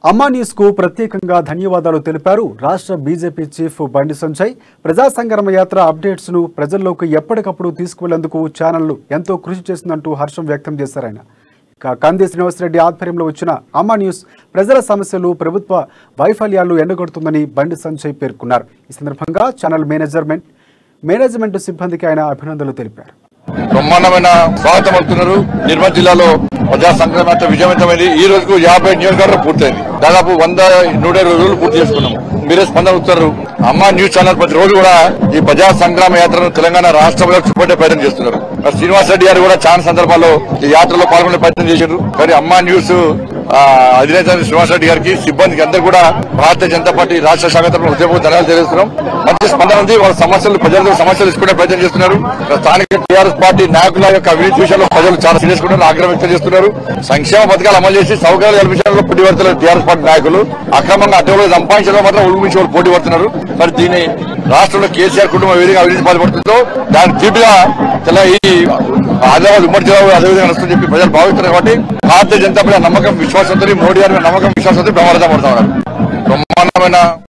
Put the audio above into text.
అమ్మా న్యూస్ కు ప్రత్యేకంగా ధన్యవాదాలు తెలిపారు రాష్ట్ర బీజేపీ చీఫ్ బండి సంజయ్. ప్రజా సంగ్రామ యాత్ర అప్డేట్స్ ను ప్రజల్లోకి ఎప్పటికప్పుడు తీసుకువెళ్లేందుకు ఛానల్ ఎంతో కృషి చేసిందంటూ హర్షం వ్యక్తం చేశారు ఆయన. కంది శ్రీనివాసరెడ్డి ఆధ్వర్యంలో వచ్చిన అమ్మా న్యూస్ ప్రజల సమస్యలు, ప్రభుత్వ వైఫల్యాలు ఎండగొడుతుందని బండి సంజయ్ పేర్కొన్నారు. ఈ సందర్భంగా ఛానల్ మేనేజ్మెంట్ సిబ్బందికి ఆయన అభినందనలు తెలిపారు. బ్రహ్మాండమైన స్వాగతం అవుతున్నారు. నిర్మల్ జిల్లాలో ప్రజా సంగ్రామ యాత్ర విజయవంతమైంది. ఈ రోజుకు 50 నియోజకవర్గాలు పూర్తయింది. దాదాపు 100-120 రోజులు పూర్తి చేసుకున్నాము. మీరే స్పందన అవుతున్నారు. అమ్మా న్యూస్ ఛానల్ ప్రతి రోజు కూడా ఈ ప్రజా సంగ్రామ యాత్రను తెలంగాణ రాష్ట్రంలో చూపెట్టే ప్రయత్నం చేస్తున్నారు. శ్రీనివాసరెడ్డి గారు కూడా చాలా సందర్భాల్లో ఈ యాత్రలో పాల్గొనే ప్రయత్నం చేశారు. కానీ అమ్మా న్యూస్ అధినేత శ్రీనివాసరెడ్డి గారికి, సిబ్బందికి అందరూ కూడా భారతీయ జనతా పార్టీ రాష్ట్ర శాఖ తరఫున ఉద్యోగ ధన్యవాదాలు తెలియజేస్తున్నాం. మంచి స్పందన ఉంది. వాళ్ళ సమస్యలు, ప్రజలతో సమస్యలు తీసుకునే ప్రయత్నం చేస్తున్నారు. స్థానిక టీఆర్ఎస్ పార్టీ నాయకుల యొక్క అవినీతి విషయంలో ప్రజలు చాలా సీరియస్ గా ఆగ్రహం వ్యక్తం చేస్తున్నారు. సంక్షేమ పథకాలు అమలు చేసి సౌకర్యాలు కల్పించడంలో పోటీ పడుతున్నారు టీఆర్ఎస్ పార్టీ నాయకులు. అక్రమంగా అడ్డగోలు సంపాదించడం మాత్రం ఉల్మించి వాళ్ళు పోటీ పడుతున్నారు. మరి దీన్ని రాష్ట్రంలో కేసీఆర్ కుటుంబం ఏ విధంగా అవినీతి బాధపడుతుందో దాని తీటుగా ఈ ఆదిలాబాద్ ఉమ్మడి జిల్లాలో అదేవిధంగా నడుస్తుందని చెప్పి ప్రజలు భావిస్తున్నారు. కాబట్టి భారతీయ జనతా పార్టీ నమ్మకం, విశ్వాసంతో, మోడీ గారి నమ్మకం, విశ్వాసంతో బ్రహ్మాండంగా పడుతున్నారు. బ్రహ్మాండమైన